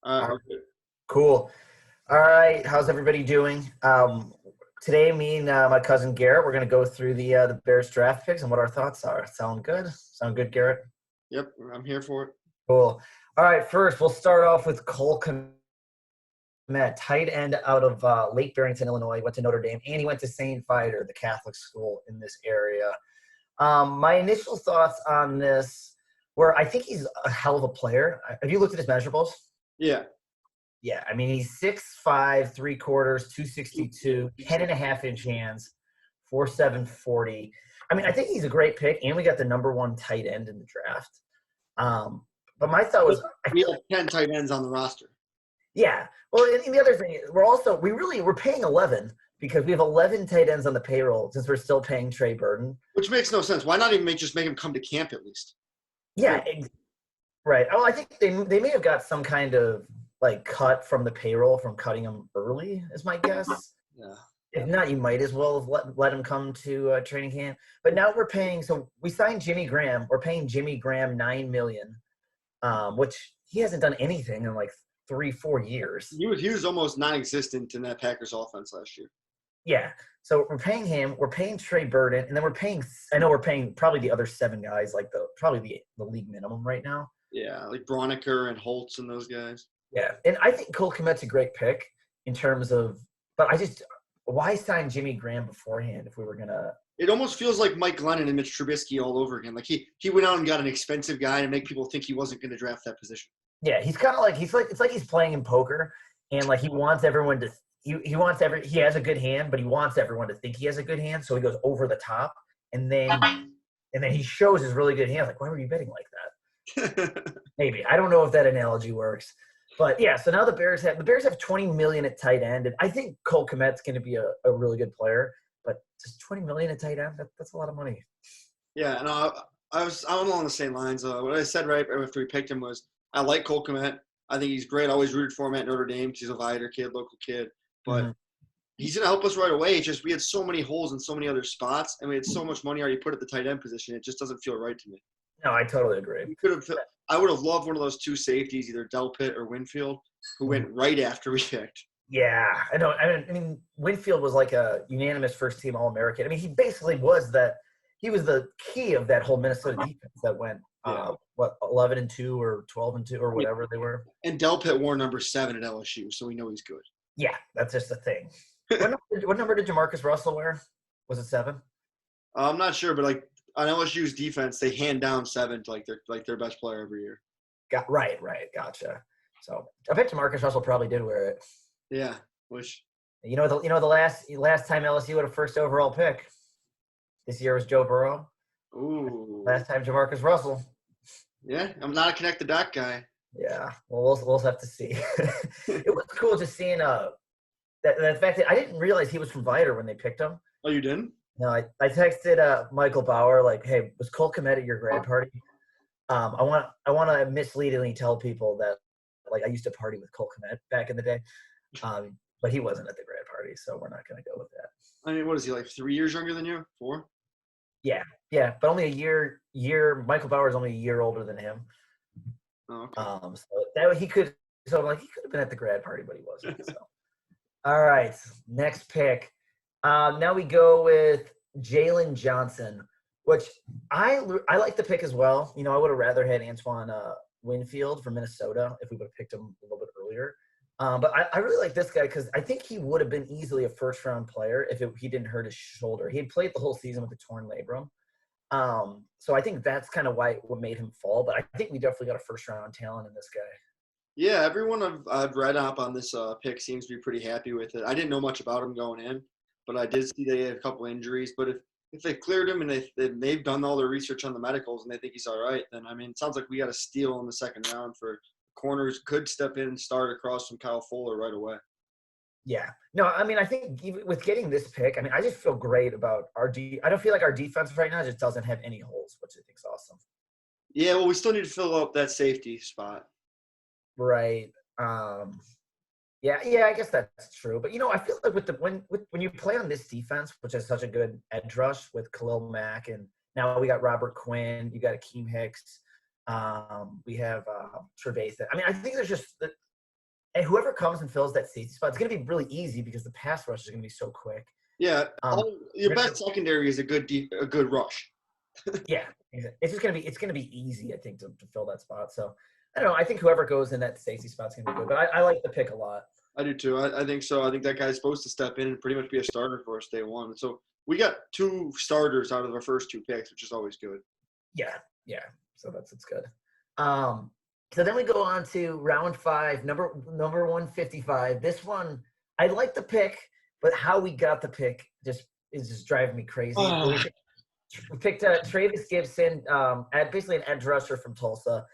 All right, We're good. cool. All right, how's everybody doing? Today, me and my cousin Garrett, we're gonna go through the Bears draft picks and what our thoughts are. Sound good? Sound good, Garrett? Yep, I'm here for it. Cool. All right, first we'll start off with Cole Kmet, tight end out of Lake Barrington, Illinois. Went to Notre Dame, and he went to St. Viator, the Catholic school in this area. My initial thoughts on this were, I think he's a hell of a player. Have you looked at his measurables? Yeah, Yeah, I mean, he's 6'5", 3/4, 262, 10.5-inch hands, 4'7", 40. I mean, I think he's a great pick, and we got the number one tight end in the draft. But my thought was, I we feel have like, 10 tight ends on the roster. yeah. Well, and the other thing is, we're paying 11 because we have 11 tight ends on the payroll since we're still paying Trey Burton. Which makes no sense. Why not even just make him come to camp at least? Yeah, right. Oh, I think they may have got some kind of like cut from the payroll from cutting him early, is my guess. Yeah. If not, you might as well have let him come to training camp. But now we're paying. So we signed Jimmy Graham. We're paying Jimmy Graham $9 million, which he hasn't done anything in like 3-4 years. He was almost non-existent in that Packers offense last year. Yeah. So we're paying him. We're paying Trey Burton, and then we're paying. I know we're paying probably the other 7 guys, like the league minimum right now. Yeah, like Broniker and Holtz and those guys. Yeah, and I think Cole Kmet's a great pick in terms of. But why sign Jimmy Graham beforehand if we were gonna? It almost feels like Mike Glennon and Mitch Trubisky all over again. Like he went out and got an expensive guy to make people think he wasn't going to draft that position. Yeah, he's kind of like it's like he's playing in poker, and like he wants everyone to he has a good hand, but he wants everyone to think he has a good hand, so he goes over the top, and then he shows his really good hand. Like, why were you betting like that? Maybe I don't know if that analogy works, but yeah. So now the Bears have 20 million at tight end, and I think Cole Kmet's going to be a really good player, but just 20 million at tight end, that's a lot of money. Yeah, and I'm along the same lines. What I said right after we picked him was I like Cole Kmet. I think he's great. I always rooted for him at Notre Dame. He's a Viator kid, local kid. But he's going to help us right away. It's just we had so many holes in so many other spots, and we had so much money already put at the tight end position. It just doesn't feel right to me. No, I totally agree. I would have loved one of those 2 safeties, either Delpit or Winfield, who went right after we picked. Yeah, I know. I mean, Winfield was like a unanimous first-team All-American. I mean, he basically was that. He was the key of that whole Minnesota defense that went 11-2 or 12-2 or whatever they were. And Delpit wore number 7 at LSU, so we know he's good. Yeah, that's just the thing. What number did Jamarcus Russell wear? Was it 7? I'm not sure, but like on LSU's defense, they hand down 7 to their best player every year. Right, gotcha. So I bet Jamarcus Russell probably did wear it. Yeah, which the last time LSU had a first overall pick. This year was Joe Burrow. Ooh. Last time Jamarcus Russell. Yeah, I'm not a connect the dot guy. Yeah, well, we'll have to see. It was cool just seeing that fact that I didn't realize he was from Viator when they picked him. Oh, you didn't? No, I texted Michael Bauer like, "Hey, was Cole Kmet at your grad party?" I want to misleadingly tell people that like I used to party with Cole Kmet back in the day, but he wasn't at the grad party, so we're not going to go with that. I mean, what is he, like 3 years younger than you? 4? Yeah, but only a year. Michael Bauer is only a year older than him. Oh, okay. So that he could. So like he could have been at the grad party, but he wasn't. So, all right, next pick. Now we go with Jalen Johnson, which I like the pick as well. You know, I would have rather had Antoine Winfield from Minnesota if we would have picked him a little bit earlier. But I really like this guy because I think he would have been easily a first-round player if he didn't hurt his shoulder. He had played the whole season with a torn labrum. So I think that's kind of what made him fall. But I think we definitely got a first-round talent in this guy. Yeah, everyone I've read up on this pick seems to be pretty happy with it. I didn't know much about him going in, but I did see they had a couple injuries. But if they cleared him and they've done all their research on the medicals and they think he's all right, then, I mean, it sounds like we got a steal in the second round for corners could step in and start across from Kyle Fuller right away. Yeah. No, I mean, I think even with getting this pick, I mean, I just feel great about I don't feel like our defense right now just doesn't have any holes, which I think is awesome. Yeah, well, we still need to fill up that safety spot. Right. Yeah, I guess that's true. But I feel like when you play on this defense, which has such a good edge rush with Khalil Mack, and now we got Robert Quinn, you got Akeem Hicks, we have Trevathan. I mean, I think there's just and whoever comes and fills that safety spot, it's going to be really easy because the pass rush is going to be so quick. Yeah, Um, your best secondary is a good rush. Yeah, it's just gonna be easy, I think, to fill that spot. So I don't know. I think whoever goes in that safety spot's gonna be good. But I like the pick a lot. I do too. I think so. I think that guy's supposed to step in and pretty much be a starter for us day one. So we got 2 starters out of our first 2 picks, which is always good. Yeah. So that's good. So then we go on to round 5, number 155. This one, I like the pick, but how we got the pick is just driving me crazy. We picked Travis Gibson, basically an edge rusher from Tulsa.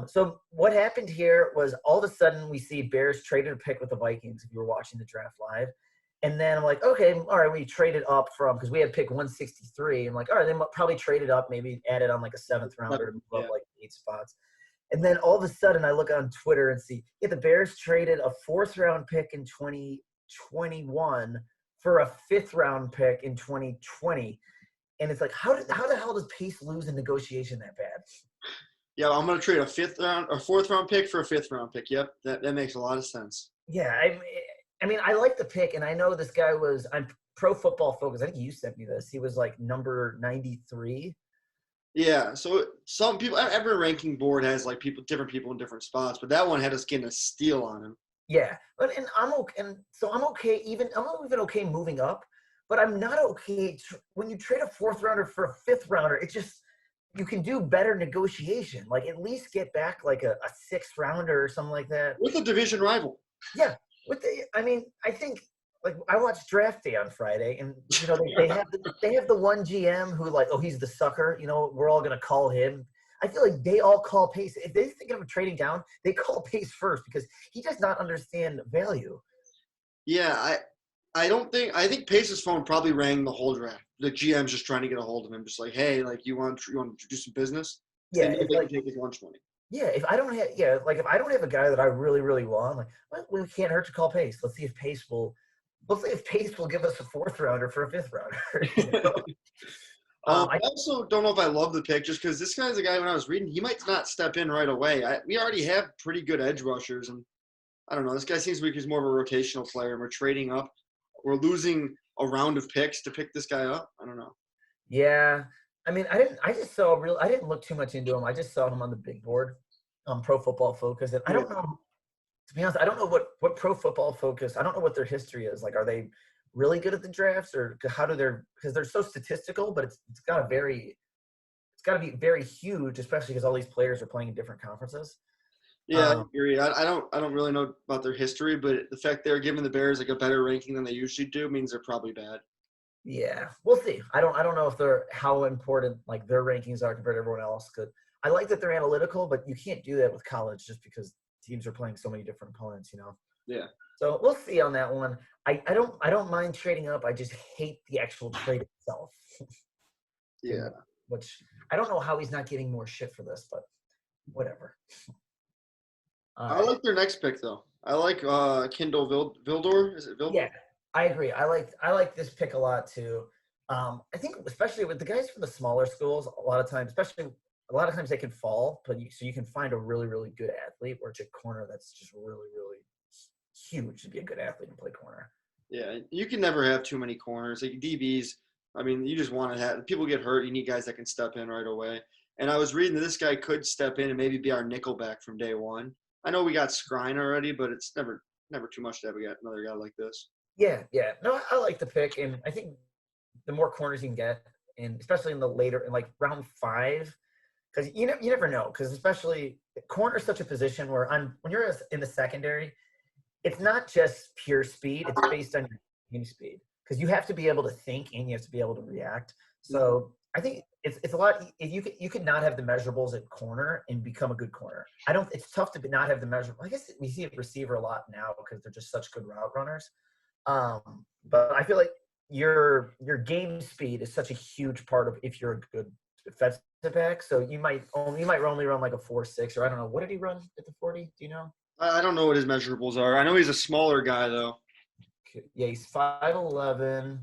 So what happened here was all of a sudden we see Bears traded a pick with the Vikings if you were watching the draft live. And then I'm like, okay, all right, we traded up from, because we had pick 163. I'm like, all right, they probably traded up, maybe added on like a 7th rounder to move up like 8 spots. And then all of a sudden I look on Twitter and see, the Bears traded a 4th round pick in 2021 for a 5th round pick in 2020. And it's like, how the hell does Pace lose in negotiation that bad? Yeah, I'm gonna trade a 4th round pick for a 5th round pick. Yep, that makes a lot of sense. Yeah, I mean, I like the pick, and I know this guy was on Pro Football Focus. I think you sent me this. He was like number 93. Yeah, so some people, every ranking board has like different people in different spots, but that one had us getting a steal on him. Yeah, but I'm okay, and so I'm okay. I'm even okay moving up. But I'm not okay when you trade a 4th rounder for a 5th rounder. It just, you can do better negotiation. Like at least get back like a 6th rounder or something like that. With a division rival. Yeah. I think like I watched Draft Day on Friday, and they have the one GM who like, oh, he's the sucker. We're all gonna call him. I feel like they all call Pace. If they're thinking of trading down, they call Pace first because he does not understand value. Yeah, I think Pace's phone probably rang the whole draft. The GM's just trying to get a hold of him, just like, hey, like you want to do some business? Yeah, they can take his lunch money. Yeah, if I don't have a guy that I really, really want, like, well, we can't hurt to call Pace. Let's see if Pace will give us a 4th rounder for a 5th rounder. I also don't know if I love the pick just because this guy's a guy when I was reading, he might not step in right away. We already have pretty good edge rushers, and I don't know. This guy seems like he's more of a rotational player, and we're trading up. We're losing a round of picks to pick this guy up. I don't know. Yeah. I mean, I didn't look too much into him. I just saw him on the big board, Pro Football Focus. And I don't know, to be honest, I don't know what Pro Football Focus, I don't know what their history is. Like, are they really good at the drafts, or because they're so statistical, but it's got to be very huge, especially because all these players are playing in different conferences. Yeah, I agree. I don't really know about their history, but the fact they're giving the Bears like a better ranking than they usually do means they're probably bad. Yeah, we'll see. I don't know if how important like their rankings are compared to everyone else. Cause I like that they're analytical, but you can't do that with college just because teams are playing so many different opponents. Yeah. So we'll see on that one. I don't mind trading up. I just hate the actual trade itself. Yeah. Which I don't know how he's not getting more shit for this, but whatever. I like their next pick though. I like Kindle Vildor. Is it Vildor? Yeah, I agree. I like this pick a lot too. I think especially with the guys from the smaller schools, a lot of times they can fall, but you can find a really, really good athlete or a corner that's just really, really huge to be a good athlete and play corner. Yeah, you can never have too many corners. Like DBs, I mean, you just want to have – people get hurt. You need guys that can step in right away. And I was reading that this guy could step in and maybe be our nickelback from day one. I know we got Skrine already, but it's never too much to have another guy like this. Yeah. No, I like the pick, and I think the more corners you can get, and especially in the later – in like round 5 – because you never know, because especially corner is such a position where when you're in the secondary, it's not just pure speed. It's based on your game speed, because you have to be able to think and you have to be able to react. So I think it's a lot. You could not have the measurables at corner and become a good corner. It's tough to not have the measurables. I guess we see a receiver a lot now because they're just such good route runners. But I feel like your game speed is such a huge part of if you're a good defensive back. So you might only run like a 4.6, or I don't know. What did he run at the 40? Do you know? I don't know what his measurables are. I know he's a smaller guy though. Yeah, he's 5'11".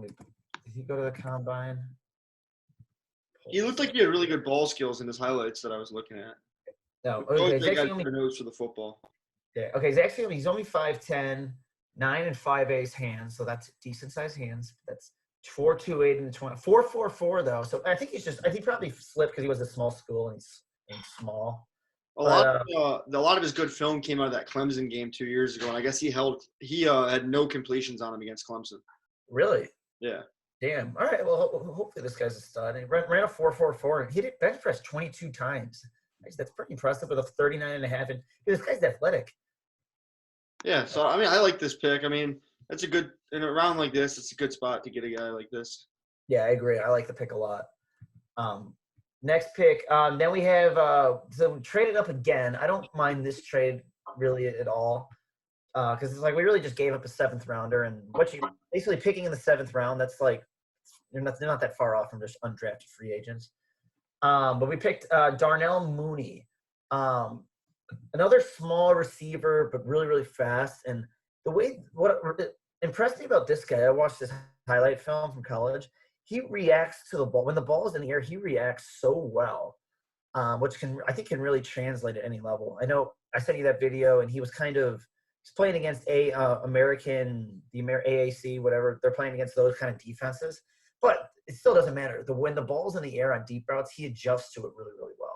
Did he go to the combine? He looked like he had really good ball skills in his highlights that I was looking at. No, Okay, okay. got nose for the football. Yeah. Okay. He's only 5'10", 9 and 5/8 hands, so that's decent sized hands. That's 4.28 and 20. 4.44 though, so I think I think probably slipped because he was a small school and he's small. A But lot of his good film came out of that Clemson game 2 years ago, and I guess he had no completions on him against Clemson. really, Yeah. damn. All right. Well, hopefully this guy's a stud. He ran a 4.44 and he did bench press 22 times. That's pretty impressive with a 39.5. And this guy's athletic. Yeah, so I mean, I like this pick. I mean, that's a good in a round like this. It's a good spot to get a guy like this. Yeah, I agree. I like the pick a lot. Next pick. Then we have so we traded up again. I don't mind this trade really at all because it's like we really just gave up a 7th rounder, and what you basically picking in the 7th round. That's like they're not that far off from just undrafted free agents. But we picked Darnell Mooney. Another small receiver, but really, really fast. And what impressed me about this guy, I watched this highlight film from college. He reacts to the ball. When the ball is in the air, he reacts so well, which I think can really translate at any level. I know I sent you that video, and he's playing against the AAC, whatever. They're playing against those kind of defenses. But it still doesn't matter. When the ball's in the air on deep routes, he adjusts to it really, really well.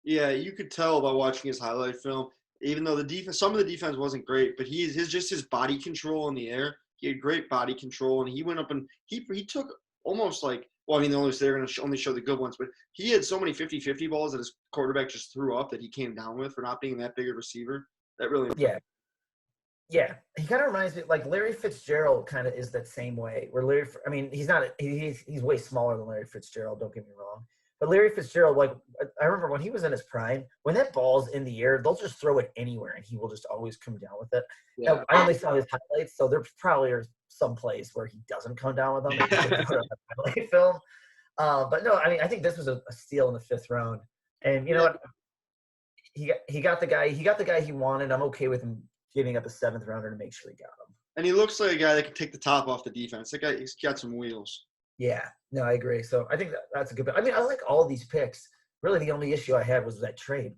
Yeah, you could tell by watching his highlight film. Even though some of the defense wasn't great, but his body control in the air. He had great body control, and he went up and he took almost like well, I mean, they're going to only show the good ones, but he had so many 50-50 balls that his quarterback just threw up that he came down with for not being that big a receiver. That really Yeah, he kind of reminds me like Larry Fitzgerald kind of is that same way. Where he's way smaller than Larry Fitzgerald. Don't get me wrong, but Larry Fitzgerald, like I remember when he was in his prime, when that ball's in the air, they'll just throw it anywhere, and he will just always come down with it. Yeah. Now, I only saw his highlights, so there probably are some place where he doesn't come down with them. And just put on a highlight film. But no, I mean, I think this was a steal in the 5th round, and you know what? He got the guy he wanted. I'm okay with him giving up a 7th rounder to make sure he got him. And he looks like a guy that can take the top off the defense. That guy, he's got some wheels. Yeah, no, I agree. So I think that's a good pick. I mean, I like all these picks. Really, the only issue I had was that trade.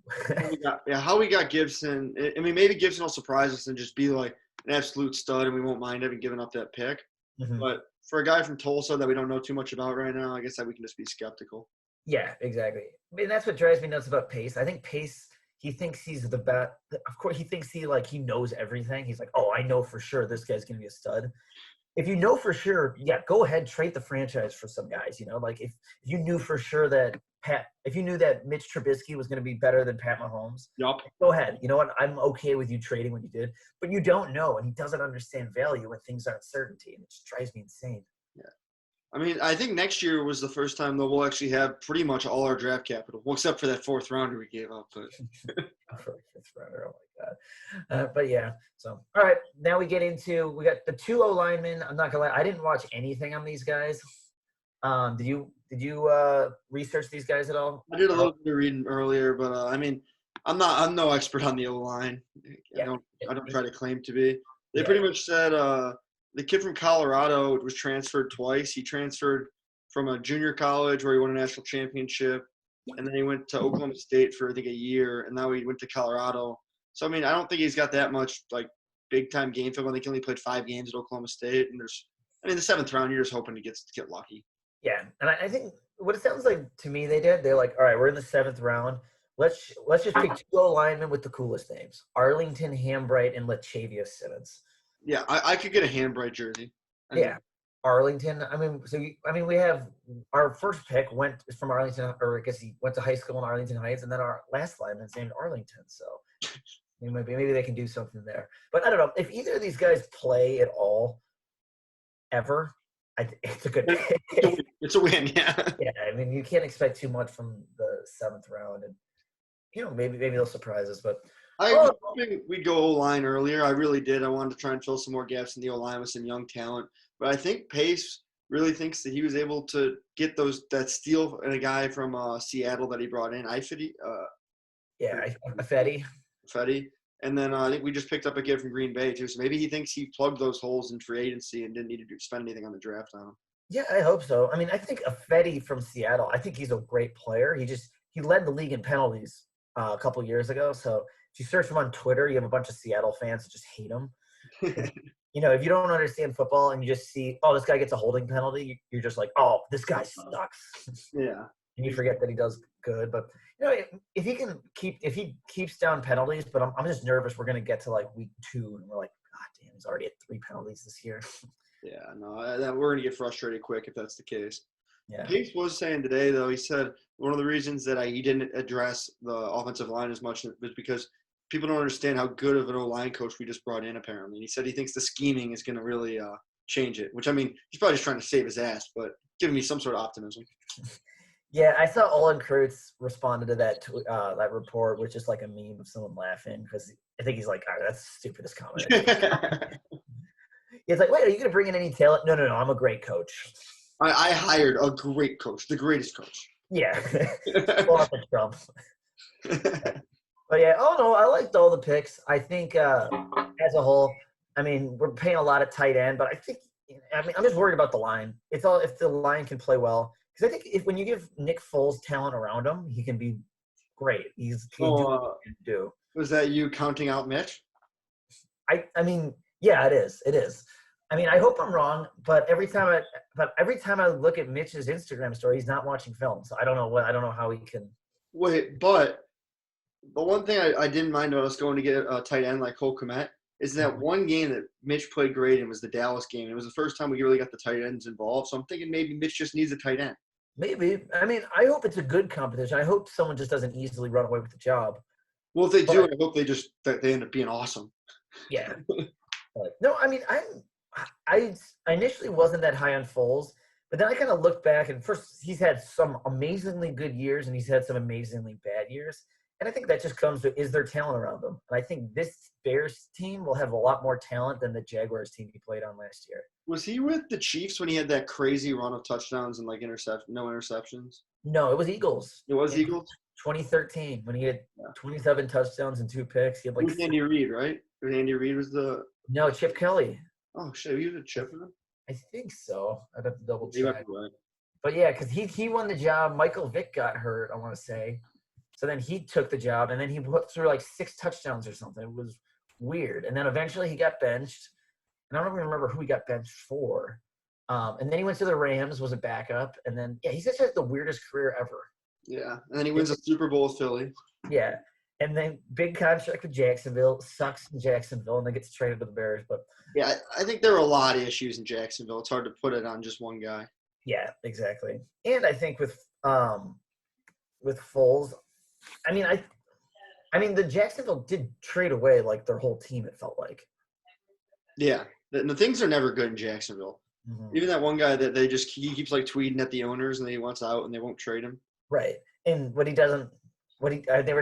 How we got Gibson. I mean, maybe Gibson will surprise us and just be like an absolute stud, and we won't mind having given up that pick. Mm-hmm. But for a guy from Tulsa that we don't know too much about right now, I guess that we can just be skeptical. Yeah, exactly. I mean, that's what drives me nuts about Pace. I think Pace, he thinks he's the best. Of course, he thinks he knows everything. He's like, oh, I know for sure this guy's going to be a stud. If you know for sure, yeah, go ahead, trade the franchise for some guys. Like if you knew for sure that Mitch Trubisky was going to be better than Pat Mahomes, Yep. Go ahead. You know what? I'm okay with you trading when you did, but you don't know, and he doesn't understand value when things are uncertainty, and it just drives me insane. Yeah. I mean, I think next year was the first time that we'll actually have pretty much all our draft capital, well, except for that 4th rounder we gave up. But for a 5th rounder, oh my god! But yeah, so all right, now we got the 2 O linemen. I'm not gonna lie, I didn't watch anything on these guys. Did you research these guys at all? I did a little bit of reading earlier, but I mean, I'm no expert on the O line. Yeah. I don't try to claim to be. They pretty much said the kid from Colorado was transferred twice. He transferred from a junior college where he won a national championship, and then he went to Oklahoma State for I think a year, and now he went to Colorado. So I mean, I don't think he's got that much like big time game film. I think he only played 5 games at Oklahoma State, and the 7th round, you're just hoping to get lucky. Yeah, and I think what it sounds like to me they're like, all right, we're in the 7th round. Let's just pick 2 O linemen with the coolest names: Arlington Hambright and Latavius Simmons. Yeah, I could get a Hambright jersey. Yeah, Arlington. I mean, we have our first pick went from Arlington, or I guess he went to high school in Arlington Heights, and then our last lineman's named Arlington. So maybe they can do something there. But I don't know if either of these guys play at all, ever. It's a good pick. It's a win, yeah. Yeah, I mean, you can't expect too much from the 7th round, and maybe they'll surprise us, but. I was hoping we'd go O-line earlier. I really did. I wanted to try and fill some more gaps in the O-line with some young talent. But I think Pace really thinks that he was able to get that steal and a guy from Seattle that he brought in, Ifedi. Ifedi. And then I think we just picked up a kid from Green Bay, too. So maybe he thinks he plugged those holes in free agency and didn't need to spend anything on the draft on him. Yeah, I hope so. I mean, I think Ifedi from Seattle, I think he's a great player. He led the league in penalties a couple years ago. So if you search him on Twitter, you have a bunch of Seattle fans that just hate him. If you don't understand football and you just see, oh, this guy gets a holding penalty, you're just like, oh, this guy sucks. Yeah. And you forget that he does good. But if he keeps down penalties, but I'm just nervous we're gonna get to like week 2 and we're like, God damn, he's already at 3 penalties this year. Yeah, no, we're gonna get frustrated quick if that's the case. Yeah. Pace was saying today, though, he said one of the reasons that he didn't address the offensive line as much was because people don't understand how good of an O-line coach we just brought in, apparently. He said he thinks the scheming is going to really change it, which, I mean, he's probably just trying to save his ass, but giving me some sort of optimism. Yeah, I saw Olin Kreutz responded to that report with just like a meme of someone laughing because I think he's like, all right, that's the stupidest comment. He's like, wait, are you going to bring in any talent? No, I'm a great coach. I hired a great coach, the greatest coach. Yeah. Pull out the Trump. But yeah, no, I liked all the picks. I think as a whole, I mean, we're paying a lot of tight end, but I'm just worried about the line. It's all if the line can play well. Because I think when you give Nick Foles talent around him, he can be great. He do. Was that you counting out Mitch? I mean, yeah, it is. It is. I mean, I hope I'm wrong, but every time I look at Mitch's Instagram story, he's not watching film. So I don't know how he can. Wait, but one thing I didn't mind when I was going to get a tight end like Cole Kmet is that one game that Mitch played great in was the Dallas game. It was the first time we really got the tight ends involved. So I'm thinking maybe Mitch just needs a tight end. Maybe. I mean, I hope it's a good competition. I hope someone just doesn't easily run away with the job. Well, if they do, I hope they end up being awesome. Yeah. No, I mean, I initially wasn't that high on Foles, but then I kind of looked back and first he's had some amazingly good years and he's had some amazingly bad years. And I think that just comes to, is there talent around them? And I think this Bears team will have a lot more talent than the Jaguars team he played on last year. Was he with the Chiefs when he had that crazy run of touchdowns and like no interceptions? No, it was Eagles. It was Eagles? 2013 when he had 27 touchdowns and 2 picks. He had it was Andy Reid, right? Andy Reid was the – No, Chip Kelly. Oh, shit. He was a Chip? I think so. I'd have to double check. Right. But, yeah, because he won the job. Michael Vick got hurt, I want to say. So then he took the job, and then he put through like 6 touchdowns or something. It was weird. And then eventually he got benched. And I don't even remember who he got benched for. And then he went to the Rams, was a backup. And then, yeah, he's just had the weirdest career ever. Yeah. And then he wins a Super Bowl with Philly. Yeah. And then big contract with Jacksonville, sucks in Jacksonville, and then gets traded to the Bears. But yeah, I think there are a lot of issues in Jacksonville. It's hard to put it on just one guy. Yeah, exactly. And I think with Foles, I mean, the Jacksonville did trade away like their whole team. It felt like. Yeah, the things are never good in Jacksonville. Mm-hmm. Even that one guy that he keeps like tweeting at the owners and then he wants out and they won't trade him. Right, and they were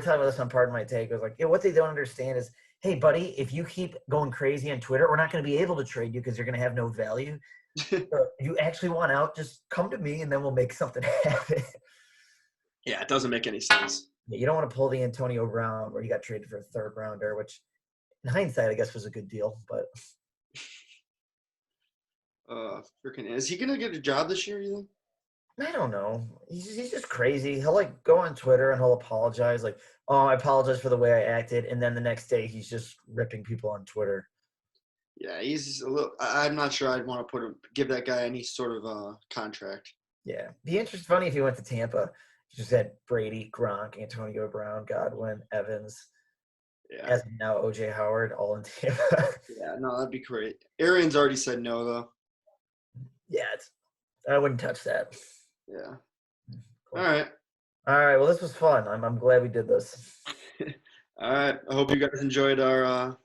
talking about this on Pardon My Take. It was like, yeah, what they don't understand is, hey, buddy, if you keep going crazy on Twitter, we're not going to be able to trade you because you're going to have no value. So if you actually want out, just come to me and then we'll make something happen. Yeah, it doesn't make any sense. Yeah, you don't want to pull the Antonio Brown where he got traded for a 3rd rounder, which in hindsight, I guess was a good deal, but. Freaking, is he going to get a job this year, you think? I don't know. He's just crazy. He'll like go on Twitter and he'll apologize, like, "Oh, I apologize for the way I acted," and then the next day he's just ripping people on Twitter. Yeah, he's a little. I'm not sure I'd want to give that guy any sort of contract. Yeah, be interesting. Funny if he went to Tampa. Just had Brady, Gronk, Antonio Brown, Godwin, Evans. Yeah. As now OJ Howard, all in Tampa. Yeah, no, that'd be great. Arians already said no, though. Yeah, I wouldn't touch that. Yeah. Cool. All right. Well, this was fun. I'm glad we did this. All right. I hope you guys enjoyed our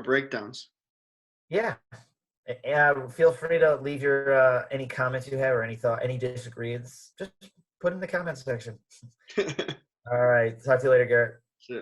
breakdowns. Yeah. Feel free to leave your any comments you have or any disagreements. Just put in the comments section. All right. Talk to you later, Garrett. See ya.